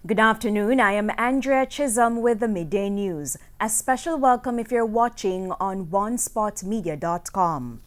Good afternoon. I am Andrea Chisholm with the Midday News. A special welcome if you're watching on onespotmedia.com.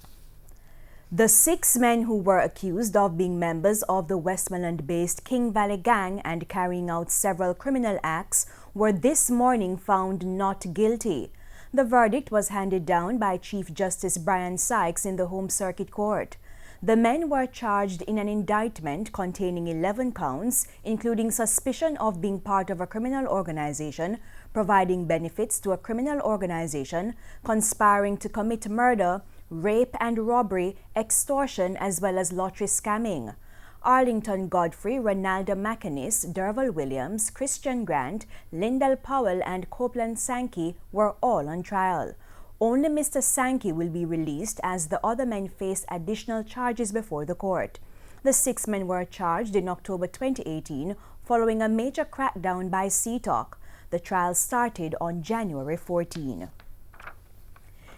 The 6 men who were accused of being members of the Westmoreland-based King Valley Gang and carrying out several criminal acts were this morning found not guilty. The verdict was handed down by Chief Justice Brian Sykes in the Home Circuit Court. The men were charged in an indictment containing 11 counts, including suspicion of being part of a criminal organization, providing benefits to a criminal organization, conspiring to commit murder, rape and robbery, extortion, as well as lottery scamming. Arlington Godfrey, Ronaldo McInnes, Derval Williams, Christian Grant, Lyndall Powell, and Copeland Sankey were all on trial. Only Mr. Sankey will be released as the other men face additional charges before the court. The 6 men were charged in October 2018 following a major crackdown by CTOC. The trial started on January 14.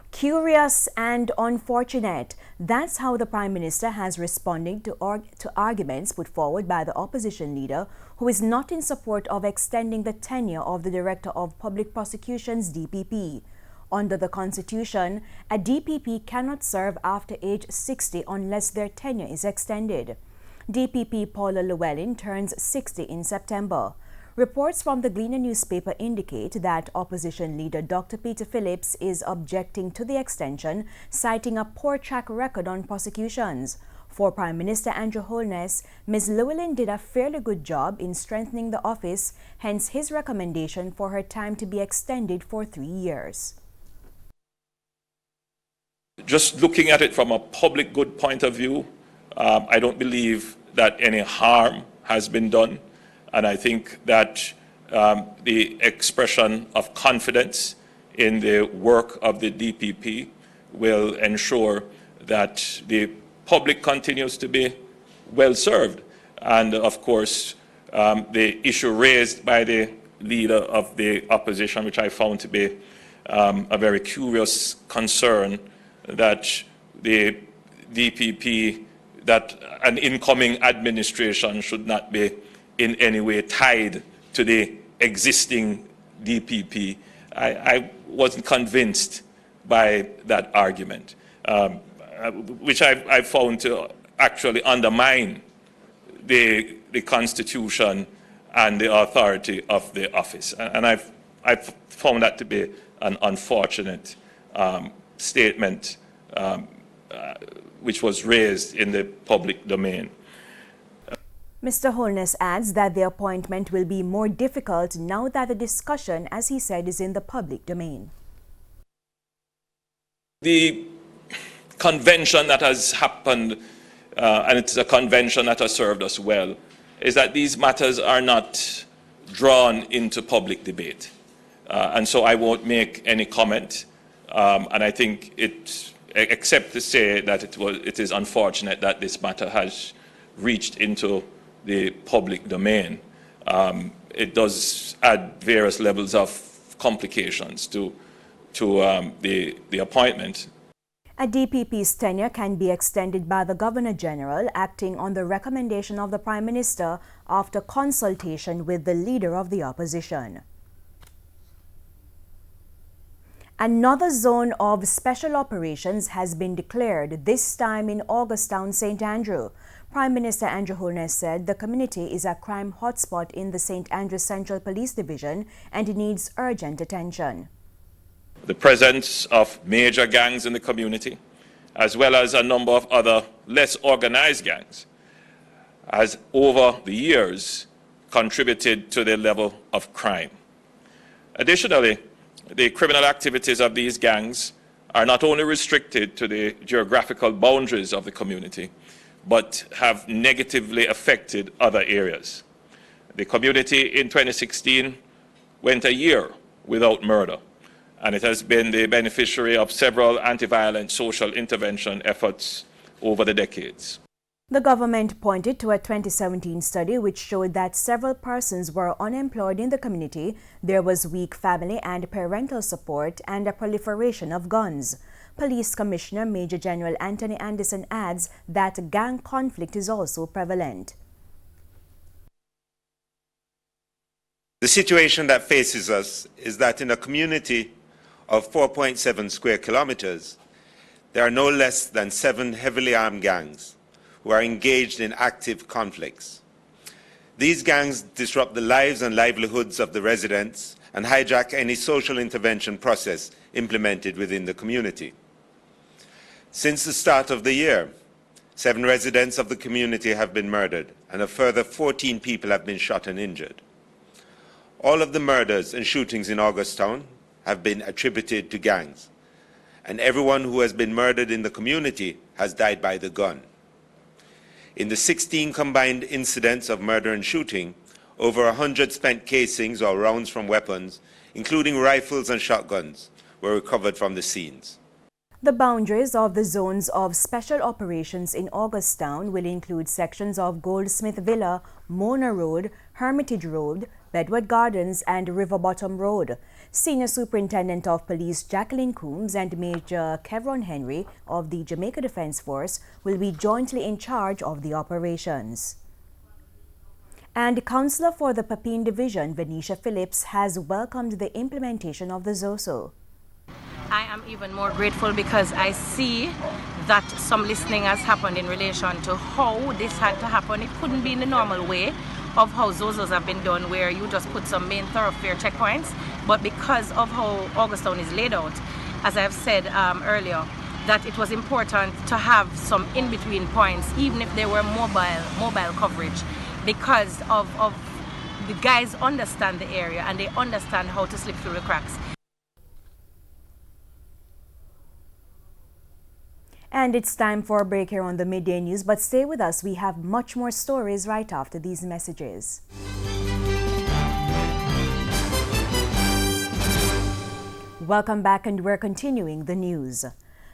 Curious and unfortunate. That's how the Prime Minister has responded to arguments put forward by the opposition leader, who is not in support of extending the tenure of the Director of Public Prosecutions DPP. Under the Constitution, a DPP cannot serve after age 60 unless their tenure is extended. DPP Paula Llewellyn turns 60 in September. Reports from the Gleaner newspaper indicate that opposition leader Dr. Peter Phillips is objecting to the extension, citing a poor track record on prosecutions. For Prime Minister Andrew Holness, Ms. Llewellyn did a fairly good job in strengthening the office, hence his recommendation for her time to be extended for 3 years. Just looking at it from a public good point of view, I don't believe that any harm has been done. And I think that the expression of confidence in the work of the DPP will ensure that the public continues to be well served. And of course, the issue raised by the leader of the opposition, which I found to be a very curious concern, that the DPP, that an incoming administration should not be in any way tied to the existing DPP. I wasn't convinced by that argument, which I found to actually undermine the Constitution and the authority of the office. And I've found that to be an unfortunate statement which was raised in the public domain. Mr. Holness adds that the appointment will be more difficult now that the discussion, as he said, is in the public domain. The convention that has happened, and it's a convention that has served us well, is that these matters are not drawn into public debate. And so I won't make any comment. And I think except to say that it is unfortunate that this matter has reached into the public domain. It does add various levels of complications to the appointment. A DPP's tenure can be extended by the Governor General, acting on the recommendation of the Prime Minister after consultation with the Leader of the Opposition. Another zone of special operations has been declared, this time in Augustown, St. Andrew. Prime Minister Andrew Holness said the community is a crime hotspot in the St. Andrew Central Police Division and needs urgent attention. The presence of major gangs in the community, as well as a number of other less organized gangs, has over the years contributed to the level of crime. Additionally, the criminal activities of these gangs are not only restricted to the geographical boundaries of the community, but have negatively affected other areas. The community in 2016 went a year without murder, and it has been the beneficiary of several anti-violent social intervention efforts over the decades. The government pointed to a 2017 study which showed that several persons were unemployed in the community, there was weak family and parental support, and a proliferation of guns. Police Commissioner Major General Anthony Anderson adds that gang conflict is also prevalent. The situation that faces us is that in a community of 4.7 square kilometers, there are no less than 7 heavily armed gangs who are engaged in active conflicts. These gangs disrupt the lives and livelihoods of the residents and hijack any social intervention process implemented within the community. Since the start of the year, 7 residents of the community have been murdered and a further 14 people have been shot and injured. All of the murders and shootings in Augustown have been attributed to gangs, and everyone who has been murdered in the community has died by the gun. In the 16 combined incidents of murder and shooting, over 100 spent casings or rounds from weapons, including rifles and shotguns, were recovered from the scenes. The boundaries of the zones of special operations in Augustown will include sections of Goldsmith Villa, Mona Road, Hermitage Road, Bedward Gardens and River Bottom Road. Senior Superintendent of Police Jacqueline Coombs and Major Kevron Henry of the Jamaica Defence Force will be jointly in charge of the operations. And Councillor for the Papine Division, Venetia Phillips, has welcomed the implementation of the ZOSO. I am even more grateful because I see that some listening has happened in relation to how this had to happen. It couldn't be in the normal way of how ZOSOs have been done, where you just put some main thoroughfare checkpoints, but because of how Augustown is laid out, as I've said earlier, that it was important to have some in-between points, even if they were mobile coverage, because of the guys understand the area and they understand how to slip through the cracks. And it's time for a break here on the Midday News, but stay with us. We have much more stories right after these messages. Welcome back, and we're continuing the news.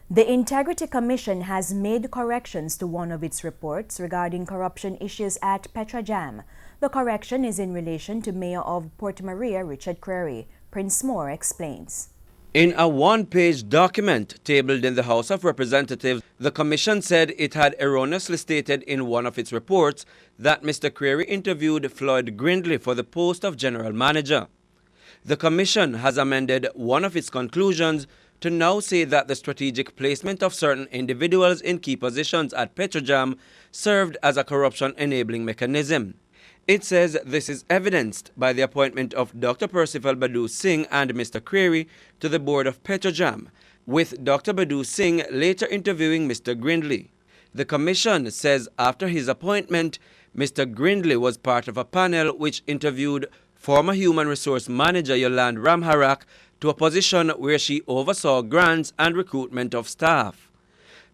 The Integrity Commission has made corrections to one of its reports regarding corruption issues at Petrojam. The correction is in relation to Mayor of Porto Maria, Richard Creary. Prince Moore explains. In a one-page document tabled in the House of Representatives, the Commission said it had erroneously stated in one of its reports that Mr. Creary interviewed Floyd Grindley for the post of General Manager. The Commission has amended one of its conclusions to now say that the strategic placement of certain individuals in key positions at Petrojam served as a corruption-enabling mechanism. It says this is evidenced by the appointment of Dr. Percival Badu Singh and Mr. Creary to the board of Petrojam, with Dr. Badu Singh later interviewing Mr. Grindley. The Commission says after his appointment, Mr. Grindley was part of a panel which interviewed former Human Resource Manager Yolande Ramharak to a position where she oversaw grants and recruitment of staff.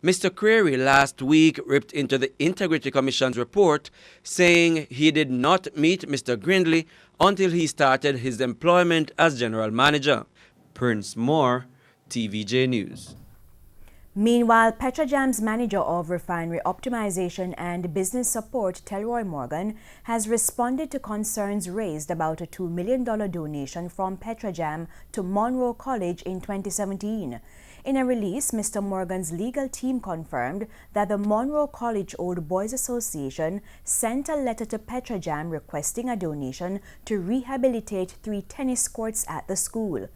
Mr. Creary last week ripped into the Integrity Commission's report, saying he did not meet Mr. Grindley until he started his employment as General Manager. Prince Moore, TVJ News. Meanwhile, Petrojam's manager of refinery optimization and business support, Telroy Morgan, has responded to concerns raised about a $2 million donation from Petrojam to Monroe College in 2017. In a release, Mr. Morgan's legal team confirmed that the Monroe College Old Boys Association sent a letter to Petrojam requesting a donation to rehabilitate 3 tennis courts at the school.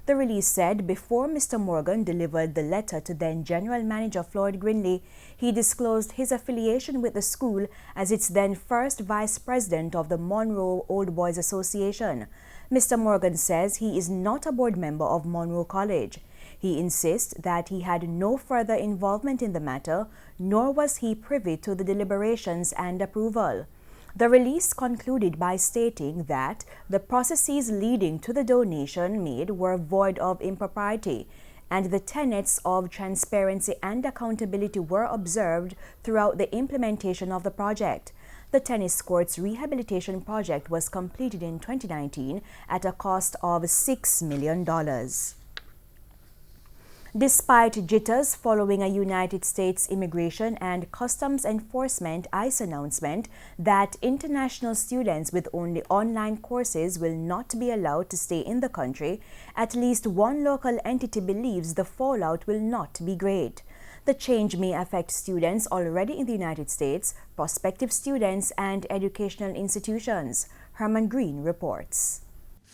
The release said before Mr. Morgan delivered the letter to then General Manager Floyd Grindley, he disclosed his affiliation with the school as its then first Vice President of the Monroe Old Boys Association. Mr. Morgan says he is not a board member of Monroe College. He insists that he had no further involvement in the matter, nor was he privy to the deliberations and approval. The release concluded by stating that the processes leading to the donation made were void of impropriety, and the tenets of transparency and accountability were observed throughout the implementation of the project. The tennis courts rehabilitation project was completed in 2019 at a cost of $6 million. Despite jitters following a United States Immigration and Customs Enforcement ICE announcement that international students with only online courses will not be allowed to stay in the country, at least one local entity believes the fallout will not be great. The change may affect students already in the United States, prospective students, and educational institutions. Herman Green reports.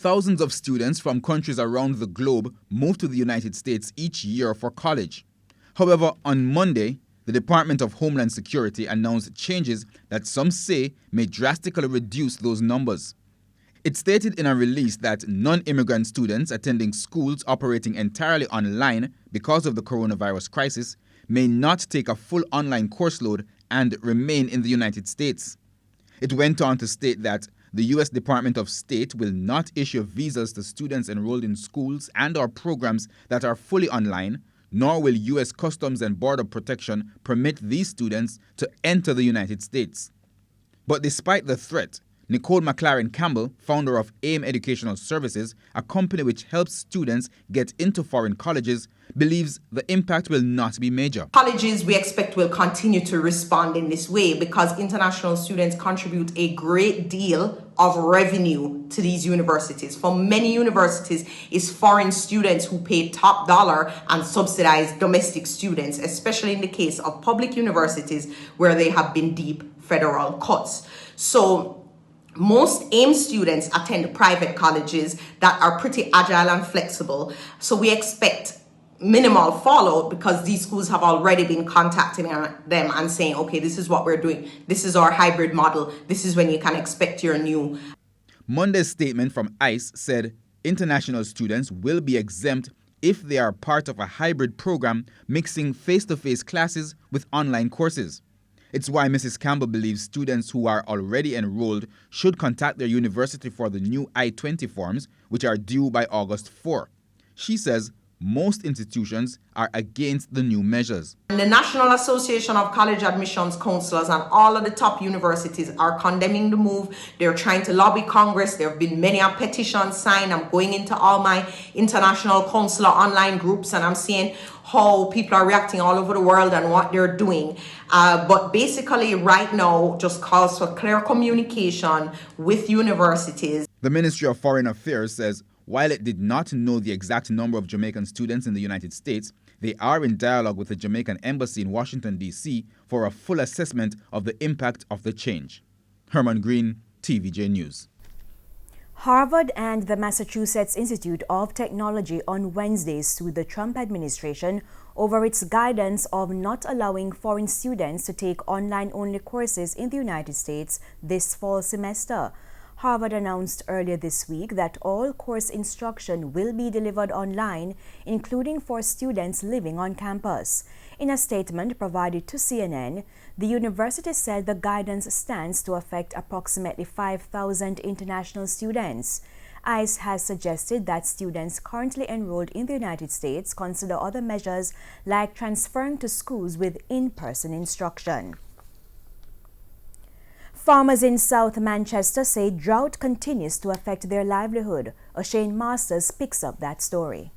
Thousands of students from countries around the globe move to the United States each year for college. However, on Monday, the Department of Homeland Security announced changes that some say may drastically reduce those numbers. It stated in a release that non-immigrant students attending schools operating entirely online because of the coronavirus crisis may not take a full online course load and remain in the United States. It went on to state that the U.S. Department of State will not issue visas to students enrolled in schools and/or programs that are fully online, nor will U.S. Customs and Border Protection permit these students to enter the United States. But despite the threat, Nicole McLaren Campbell, founder of AIM Educational Services, a company which helps students get into foreign colleges, believes the impact will not be major. Colleges, we expect, will continue to respond in this way because international students contribute a great deal of revenue to these universities. For many universities, it's foreign students who pay top dollar and subsidize domestic students, especially in the case of public universities where there have been deep federal cuts. So most AIM students attend private colleges that are pretty agile and flexible. So we expect minimal fallout because these schools have already been contacting them and saying, okay, this is what we're doing. This is our hybrid model. This is when you can expect your new. Monday's statement from ICE said international students will be exempt if they are part of a hybrid program mixing face-to-face classes with online courses. It's why Mrs. Campbell believes students who are already enrolled should contact their university for the new I-20 forms, which are due by August 4. She says most institutions are against the new measures. And the National Association of College Admissions Counselors and all of the top universities are condemning the move. They're trying to lobby Congress. There have been many petitions signed. I'm going into all my international counselor online groups and I'm seeing how people are reacting all over the world and what they're doing. But basically right now just calls for clear communication with universities. The Ministry of Foreign Affairs says while it did not know the exact number of Jamaican students in the United States, they are in dialogue with the Jamaican embassy in Washington, D.C. for a full assessment of the impact of the change. Herman Green, TVJ News. Harvard and the Massachusetts Institute of Technology on Wednesday sued the Trump administration over its guidance of not allowing foreign students to take online-only courses in the United States this fall semester. Harvard announced earlier this week that all course instruction will be delivered online, including for students living on campus. In a statement provided to CNN, the university said the guidance stands to affect approximately 5,000 international students. ICE has suggested that students currently enrolled in the United States consider other measures like transferring to schools with in-person instruction. Farmers in South Manchester say drought continues to affect their livelihood. O'Shane Masters picks up that story.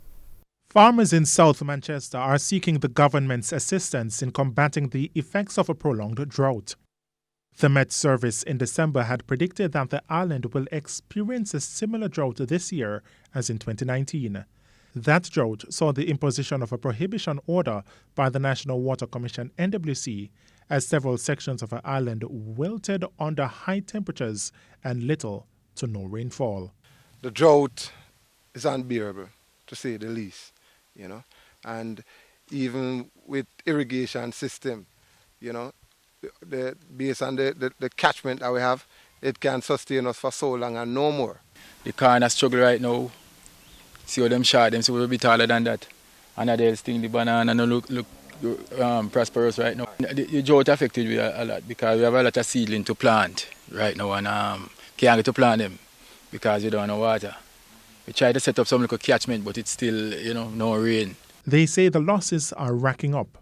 Farmers in South Manchester are seeking the government's assistance in combating the effects of a prolonged drought. The Met Service in December had predicted that the island will experience a similar drought this year as in 2019. That drought saw the imposition of a prohibition order by the National Water Commission (NWC), as several sections of the island wilted under high temperatures and little to no rainfall. The drought is unbearable, to say the least, and even with irrigation system, based on the catchment that we have, it can sustain us for so long and no more. The corn struggle right now. See how them short, them so we'll be taller than that. And that else thing, the banana no look prosperous right now. The drought affected me a lot because we have a lot of seedling to plant right now and can't get to plant them because we don't have no water. We try to set up some little catchment, but it's still, no rain. They say the losses are racking up.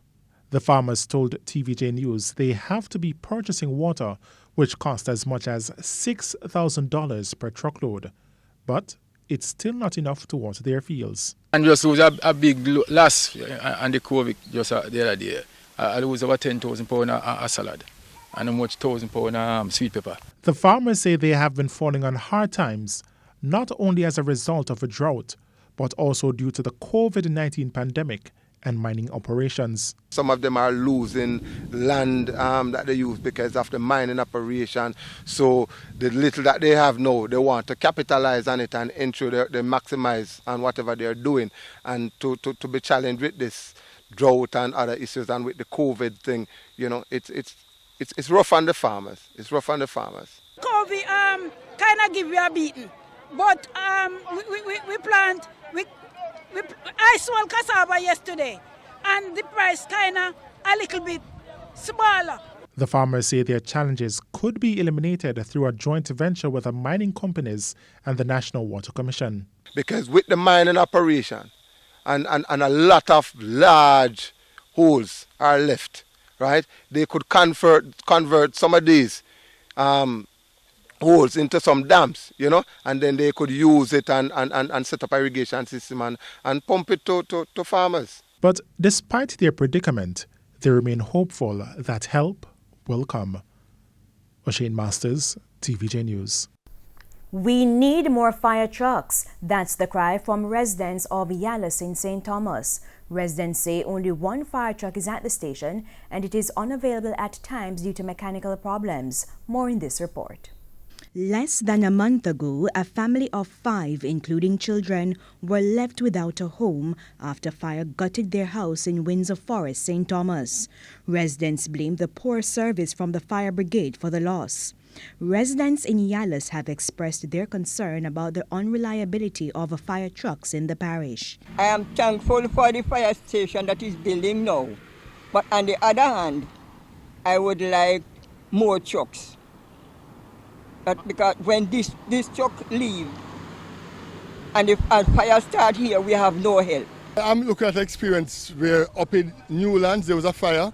The farmers told TVJ News they have to be purchasing water, which costs as much as $6,000 per truckload. But it's still not enough to water their fields. And just lose a big loss on the COVID just the other day. I lose over 10,000 pounds of salad and how much 1,000 pounds sweet pepper. The farmers say they have been falling on hard times, not only as a result of a drought, but also due to the COVID-19 pandemic and mining operations. Some of them are losing land that they use because of the mining operation. So the little that they have now, they want to capitalize on it and ensure they maximize on whatever they're doing. And to be challenged with this drought and other issues and with the COVID thing, you know, it's rough on the farmers. It's rough on the farmers. COVID kind of give you a beating, but we plant. I sold cassava yesterday, and the price kind of a little bit smaller. The farmers say their challenges could be eliminated through a joint venture with the mining companies and the National Water Commission. Because with the mining operation and a lot of large holes are left, right? They could convert some of these holes into some dams, you know, and then they could use it and set up irrigation system and pump it to farmers. But despite their predicament, they remain hopeful that help will come. O'Shane Masters, TVJ News. We need more fire trucks. That's the cry from residents of Yalis in St. Thomas. Residents say only one fire truck is at the station and it is unavailable at times due to mechanical problems. More in this report. Less than a month ago, a family of 5, including children, were left without a home after fire gutted their house in Windsor Forest, St. Thomas. Residents blame the poor service from the fire brigade for the loss. Residents in Yalis have expressed their concern about the unreliability of fire trucks in the parish. I am thankful for the fire station that is building now, but on the other hand, I would like more trucks. Because when this truck leave and if a fire start here, we have no help. I'm looking at an experience where up in Newlands there was a fire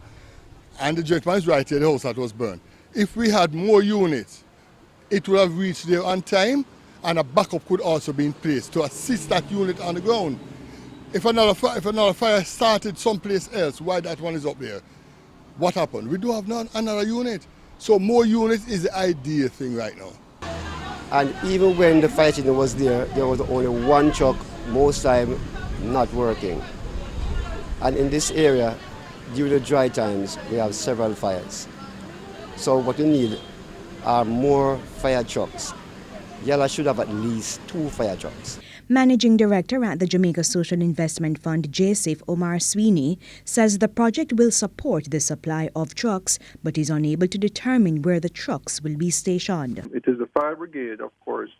and the gentleman is right here, the house that was burned. If we had more units, it would have reached there on time and a backup could also be in place to assist that unit on the ground. If another fire started someplace else, why that one is up there? What happened? We do have another unit. So more units is the ideal thing right now. And even when the fire station was there was only one truck, most time not working. And in this area, during the dry times, we have several fires. So what we need are more fire trucks. Yala should have at least 2 fire trucks. Managing Director at the Jamaica Social Investment Fund, JSIF, Omar Sweeney, says the project will support the supply of trucks, but is unable to determine where the trucks will be stationed. It is the fire brigade, of course,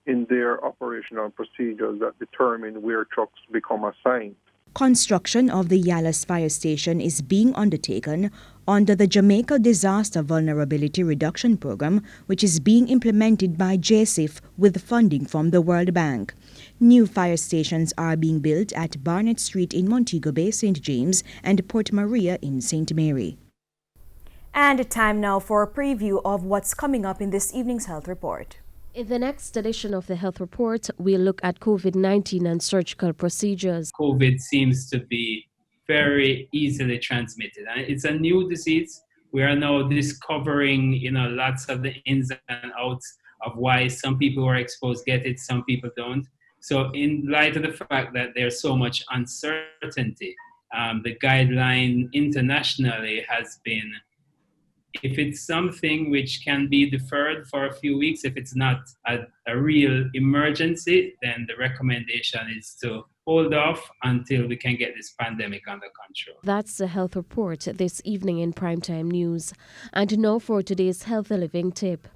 in their operational procedures that determine where trucks become assigned. Construction of the Yalis Fire Station is being undertaken under the Jamaica Disaster Vulnerability Reduction Program, which is being implemented by JSIF with funding from the World Bank. New fire stations are being built at Barnett Street in Montego Bay, St. James, and Port Maria in St. Mary. And time now for a preview of what's coming up in this evening's health report. In the next edition of the Health Report, we'll look at COVID-19 and surgical procedures. COVID seems to be very easily transmitted. And it's a new disease. We are now discovering, lots of the ins and outs of why some people who are exposed get it, some people don't. So in light of the fact that there's so much uncertainty, the guideline internationally has been, if it's something which can be deferred for a few weeks, if it's not a real emergency, then the recommendation is to hold off until we can get this pandemic under control. That's the Health Report this evening in Primetime News. And now for today's Healthy Living tip.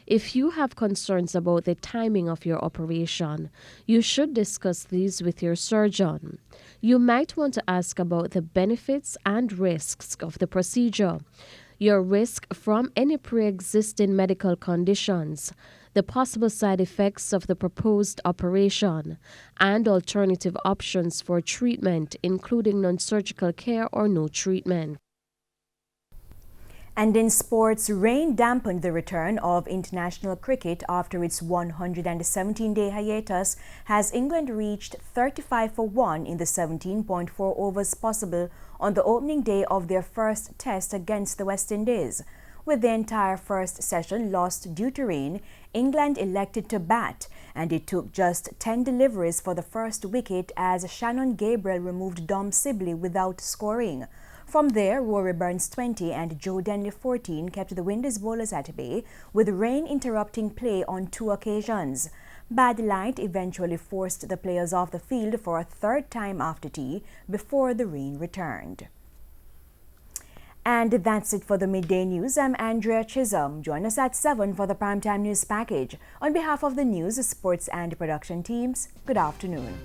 If you have concerns about the timing of your operation, you should discuss these with your surgeon. You might want to ask about the benefits and risks of the procedure, your risk from any pre-existing medical conditions, the possible side effects of the proposed operation, and alternative options for treatment, including non-surgical care or no treatment. And in sports, rain dampened the return of international cricket after its 117-day hiatus, as England reached 35 for 1 in the 17.4 overs possible on the opening day of their first test against the West Indies. With the entire first session lost due to rain, England elected to bat, and it took just 10 deliveries for the first wicket as Shannon Gabriel removed Dom Sibley without scoring. From there, Rory Burns 20 and Joe Denley 14 kept the Windies bowlers at bay, with rain interrupting play on 2 occasions. Bad light eventually forced the players off the field for a third time after tea before the rain returned. And that's it for the Midday News. I'm Andrea Chisholm. Join us at 7 for the Primetime News Package. On behalf of the news, sports and production teams, good afternoon.